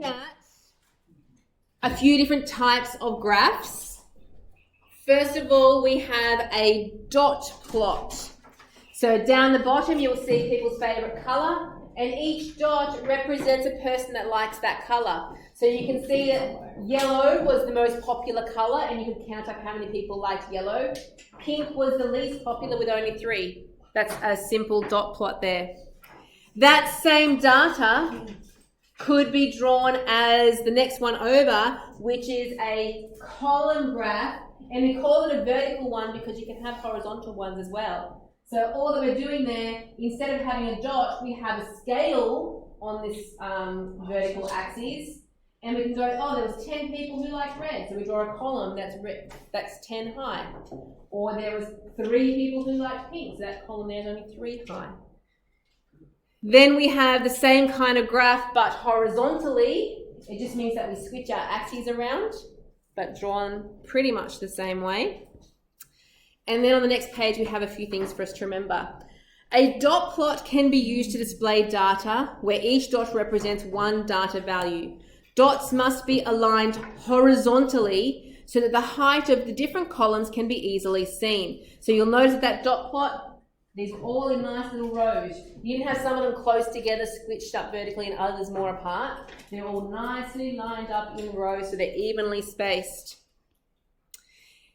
At a few different types of graphs. First of all, we have a dot plot. So down the bottom, you'll see people's favourite colour, and each dot represents a person that likes that colour. So you can see that yellow was the most popular colour, and you can count up how many people liked yellow. Pink was the least popular with only 3. That's a simple dot plot there. That same data could be drawn as the next one over, which is a column graph, and we call it a vertical one because you can have horizontal ones as well. So all that we're doing there, instead of having a dot, we have a scale on this vertical axis, and we can go, oh, there was 10 people who liked red, so we draw a column that's 10 high. Or there was 3 people who liked pink, so that column there is only 3 high. Then we have the same kind of graph, but horizontally. It just means that we switch our axes around, but drawn pretty much the same way. And then on the next page, we have a few things for us to remember. A dot plot can be used to display data where each dot represents one data value. Dots must be aligned horizontally so that the height of the different columns can be easily seen. So you'll notice that dot plot, these are all in nice little rows. You can have some of them close together, switched up vertically, and others more apart. They're all nicely lined up in rows so they're evenly spaced.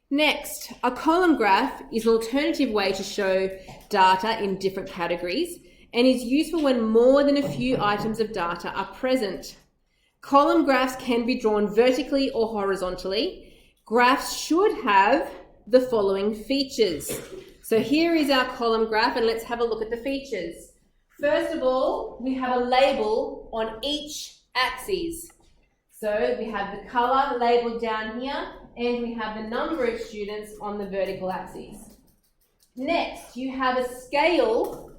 Next, a column graph is an alternative way to show data in different categories and is useful when more than a few items of data are present. Column graphs can be drawn vertically or horizontally. Graphs should have the following features. So here is our column graph, and let's have a look at the features. First of all, we have a label on each axis. So we have the colour labelled down here, and we have the number of students on the vertical axis. Next, you have a scale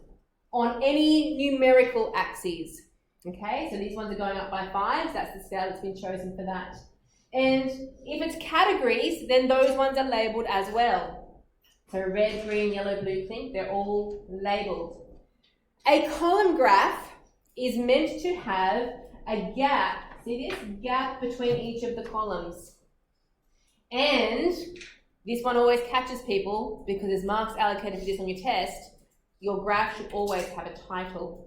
on any numerical axes. Okay, so these ones are going up by 5s. That's the scale that's been chosen for that. And if it's categories, then those ones are labelled as well. So red, green, yellow, blue, pink, they're all labelled. A column graph is meant to have a gap. See this? Gap between each of the columns. And this one always catches people because there's marks allocated for this on your test. Your graph should always have a title.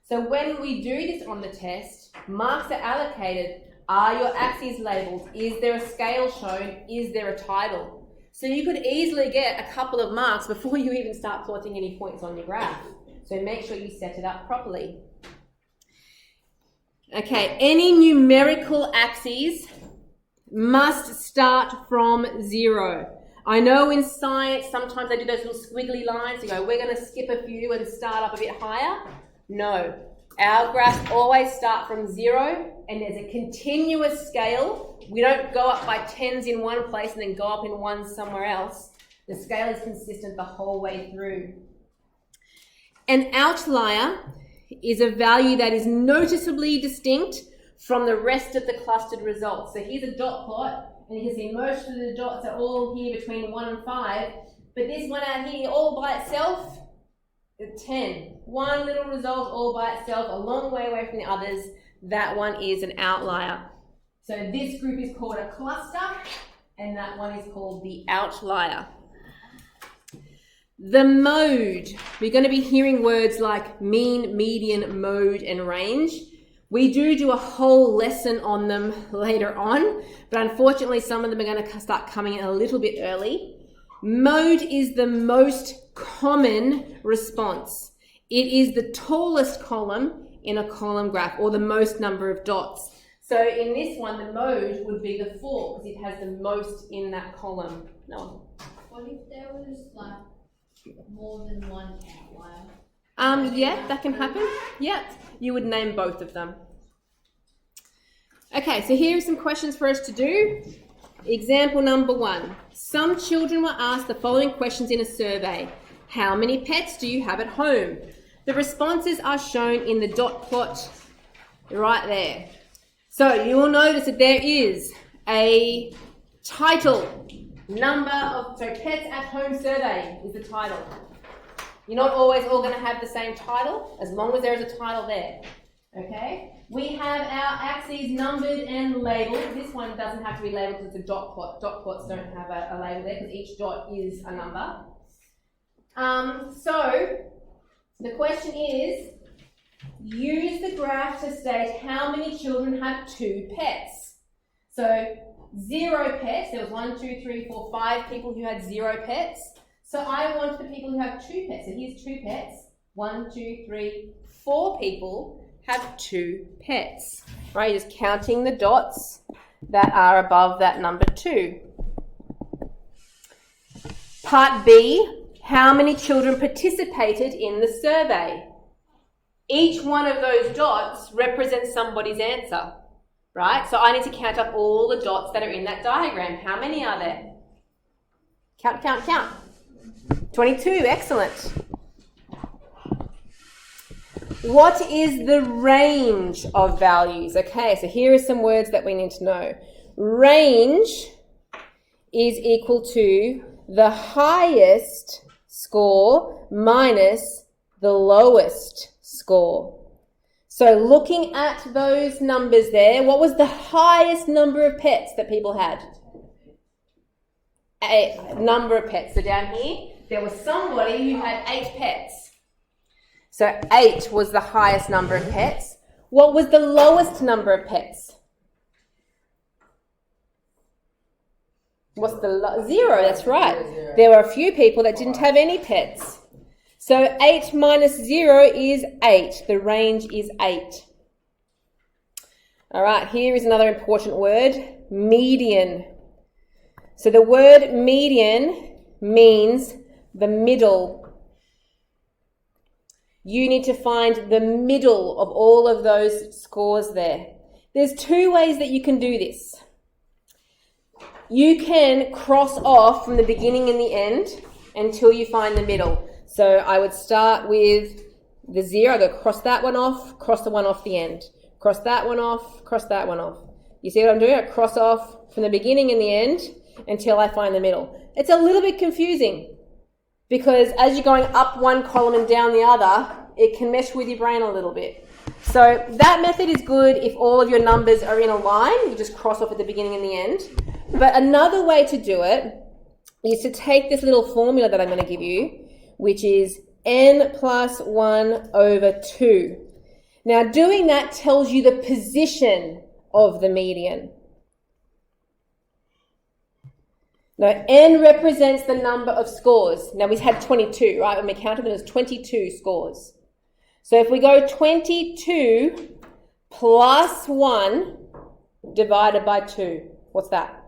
So when we do this on the test, marks are allocated. Are your axes labelled? Is there a scale shown? Is there a title? So you could easily get a couple of marks before you even start plotting any points on your graph. So make sure you set it up properly. Okay, any numerical axes must start from 0. I know in science, sometimes they do those little squiggly lines. You go, we're going to skip a few and start up a bit higher. No, our graphs always start from 0, and there's a continuous scale. We don't go up by 10s in one place and then go up in 1s somewhere else. The scale is consistent the whole way through. An outlier is a value that is noticeably distinct from the rest of the clustered results. So here's a dot plot, and you can see most of the dots are all here between 1 and 5, but this one out here all by itself, 10. One little result all by itself, a long way away from the others. That one is an outlier. So this group is called a cluster, and that one is called the outlier. The mode. We're going to be hearing words like mean, median, mode, and range. We do a whole lesson on them later on, but unfortunately some of them are going to start coming in a little bit early. Mode is the most common response. It is the tallest column in a column graph, or the most number of dots. So in this one, the mode would be the 4 because it has the most in that column. No. What if there was like more than one outlier? Yeah, that can happen. Yeah, you would name both of them. Okay, so here are some questions for us to do. Example number 1. Some children were asked the following questions in a survey. How many pets do you have at home? The responses are shown in the dot plot right there. So you will notice that there is a title. Pets at home survey is the title. You're not always all going to have the same title, as long as there is a title there. Okay, we have our axes numbered and labelled. This one doesn't have to be labelled because it's a dot plot. Dot plots don't have a label there because each dot is a number. So the question is, use the graph to state how many children have 2 pets. So 0 pets, there was 1, 2, 3, 4, 5 people who had 0 pets. So I want the people who have 2 pets. So here's 2 pets. 1, 2, 3, 4 people have 2 pets. Right, you're just counting the dots that are above that number 2. Part B, how many children participated in the survey? Each one of those dots represents somebody's answer, right? So I need to count up all the dots that are in that diagram. How many are there? Count, count, count. 22, excellent. What is the range of values? Okay, so here are some words that we need to know. Range is equal to the highest score minus the lowest score. So looking at those numbers there, what was the highest number of pets that people had? A number of pets. So down here, there was somebody who had 8 pets. So 8 was the highest number of pets. What was the lowest number of pets? What's the 0? That's right. There were a few people that didn't have any pets. So 8 minus 0 is 8. The range is 8. All right, here is another important word, median. So the word median means the middle. You need to find the middle of all of those scores there. There's 2 ways that you can do this. You can cross off from the beginning and the end until you find the middle. So I would start with the 0, I go cross that one off, cross the one off the end. Cross that one off, cross that one off. You see what I'm doing? I cross off from the beginning and the end until I find the middle. It's a little bit confusing because as you're going up one column and down the other, it can mesh with your brain a little bit. So that method is good if all of your numbers are in a line. You just cross off at the beginning and the end. But another way to do it is to take this little formula that I'm going to give you, which is n plus 1 over 2. Now doing that tells you the position of the median. Now, n represents the number of scores. Now, we had 22, right? When we counted, there was 22 scores. So if we go 22 plus 1 divided by 2, what's that?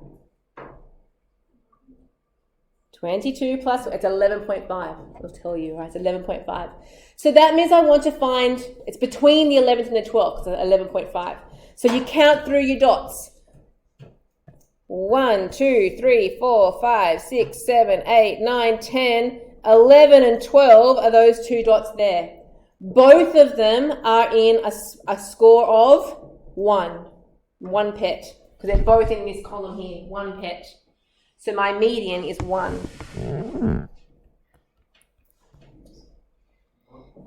22 plus, it's 11.5. I'll tell you, right? It's 11.5. So that means I want to find, it's between the 11th and the 12th, so 11.5. So you count through your dots. 1, 2, 3, 4, 5, 6, 7, 8, 9, 10, 11 and 12 are those 2 dots there. Both of them are in a score of 1 pet, because they're both in this column here, 1 pet. So my median is 1.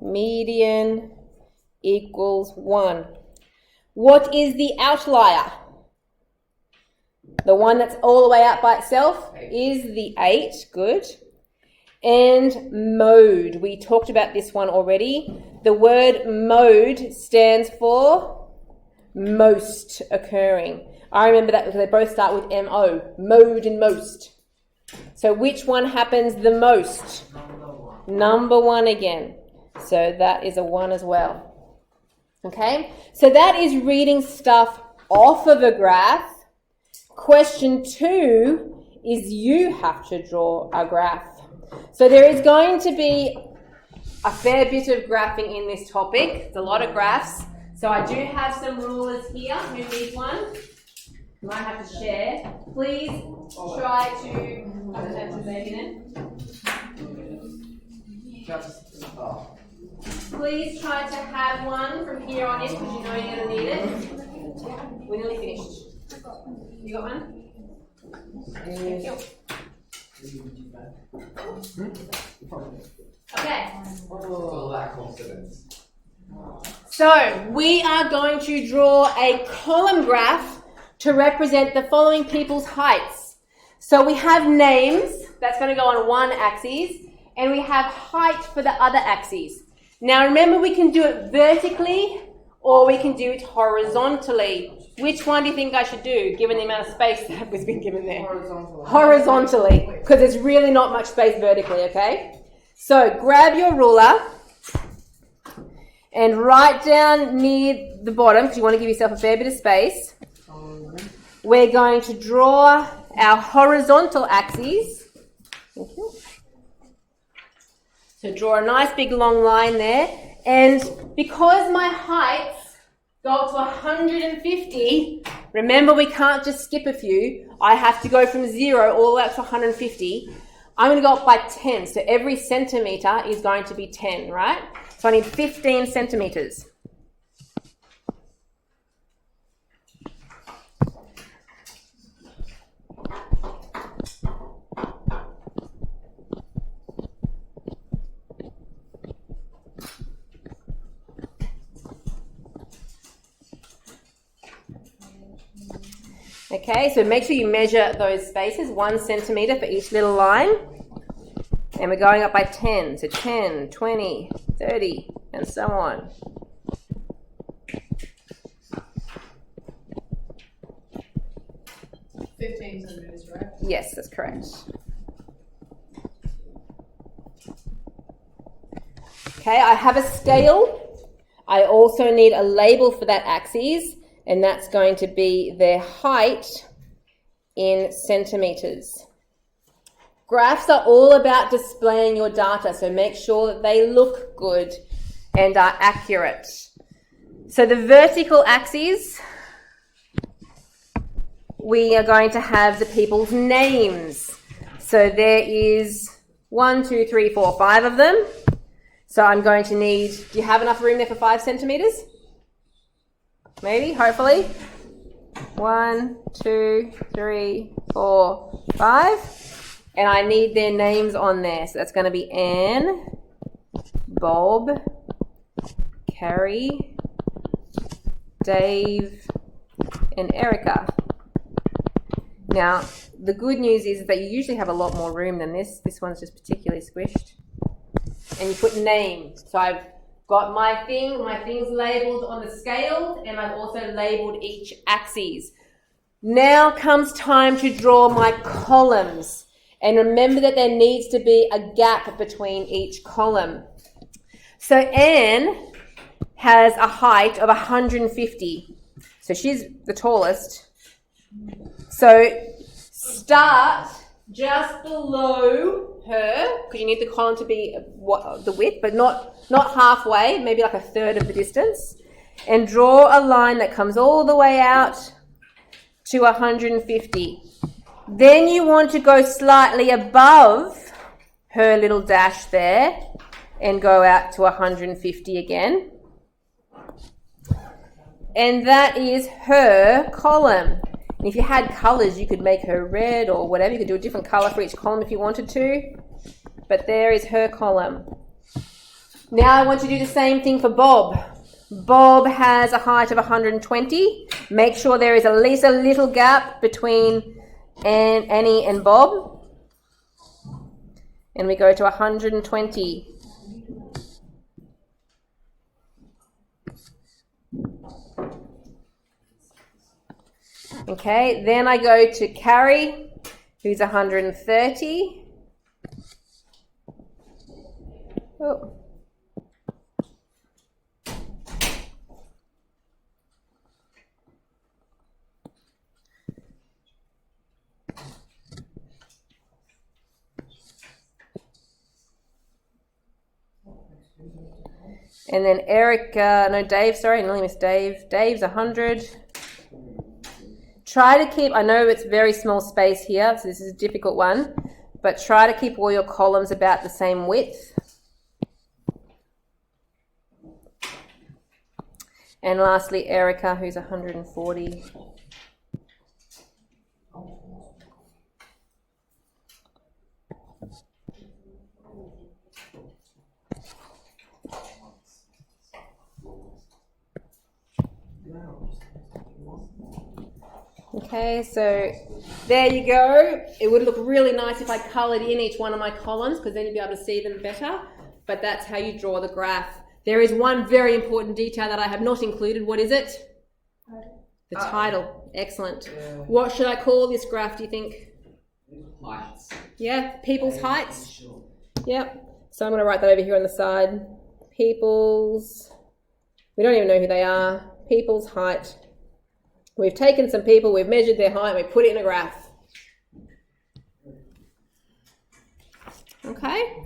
Median equals 1. What is the outlier? The one that's all the way out by itself is the 8. Good. And mode. We talked about this one already. The word mode stands for most occurring. I remember that because they both start with M-O. Mode and most. So which one happens the most? Number 1 again. So that is a 1 as well. Okay? So that is reading stuff off of a graph. Question 2 is you have to draw a graph. So there is going to be a fair bit of graphing in this topic. It's a lot of graphs. So I do have some rulers here. Who needs one? You might have to share. Please try to... I don't have to baby then. Please try to have one from here on in because you know you're going to need it. We're nearly finished. You got one? Thank you. Okay. Lack confidence. So we are going to draw a column graph to represent the following people's heights. So we have names, that's going to go on one axis, and we have height for the other axis. Now remember, we can do it vertically or we can do it horizontally. Which one do you think I should do, given the amount of space that was been given there? Horizontally, because there's really not much space vertically, okay? So grab your ruler and write down near the bottom, because you want to give yourself a fair bit of space. We're going to draw our horizontal axes. Thank you. So draw a nice big long line there. And because my heights go up to 150, remember we can't just skip a few. I have to go from 0 all the way up to 150. I'm going to go up by 10. So every centimetre is going to be 10, right? So I need 15 centimetres. Okay, so make sure you measure those spaces, 1 centimetre for each little line. And we're going up by 10, so 10, 20, 30, and so on. centimeters, right? Yes, that's correct. Okay, I have a scale. I also need a label for that axis, and that's going to be their height in centimetres. Graphs are all about displaying your data, so make sure that they look good and are accurate. So the vertical axis, we are going to have the people's names. So there is 1, 2, 3, 4, 5 of them. So I'm going to need, do you have enough room there for 5 centimetres? Maybe, hopefully. 1, 2, 3, 4, 5. And I need their names on there. So that's going to be Anne, Bob, Carrie, Dave, and Erica. Now, the good news is that you usually have a lot more room than this. This one's just particularly squished. And you put names. So I've got my things labelled on the scale, and I've also labelled each axis. Now comes time to draw my columns. And remember that there needs to be a gap between each column. So Anne has a height of 150. So she's the tallest. So start just below her, because you need the column to be the width, but not halfway, maybe like a third of the distance. And draw a line that comes all the way out to 150. Then you want to go slightly above her little dash there and go out to 150 again. And that is her column. And if you had colours, you could make her red or whatever. You could do a different colour for each column if you wanted to. But there is her column. Now I want to do the same thing for Bob. Bob has a height of 120. Make sure there is at least a little gap between Annie and Bob. And we go to 120. Okay, then I go to Carrie, who's 130. Oh. And then Dave, sorry, I nearly missed Dave. Dave's 100. Try to keep, I know it's very small space here, so this is a difficult one, but try to keep all your columns about the same width. And lastly, Erica, who's 140. Okay, so there you go. It would look really nice if I coloured in each one of my columns because then you'd be able to see them better. But that's how you draw the graph. There is one very important detail that I have not included. What is it? The title. Excellent. What should I call this graph, do you think? Heights. Yeah, people's heights. Yep. So I'm going to write that over here on the side. People's, we don't even know who they are. People's height. We've taken some people, we've measured their height, and we put it in a graph. Okay?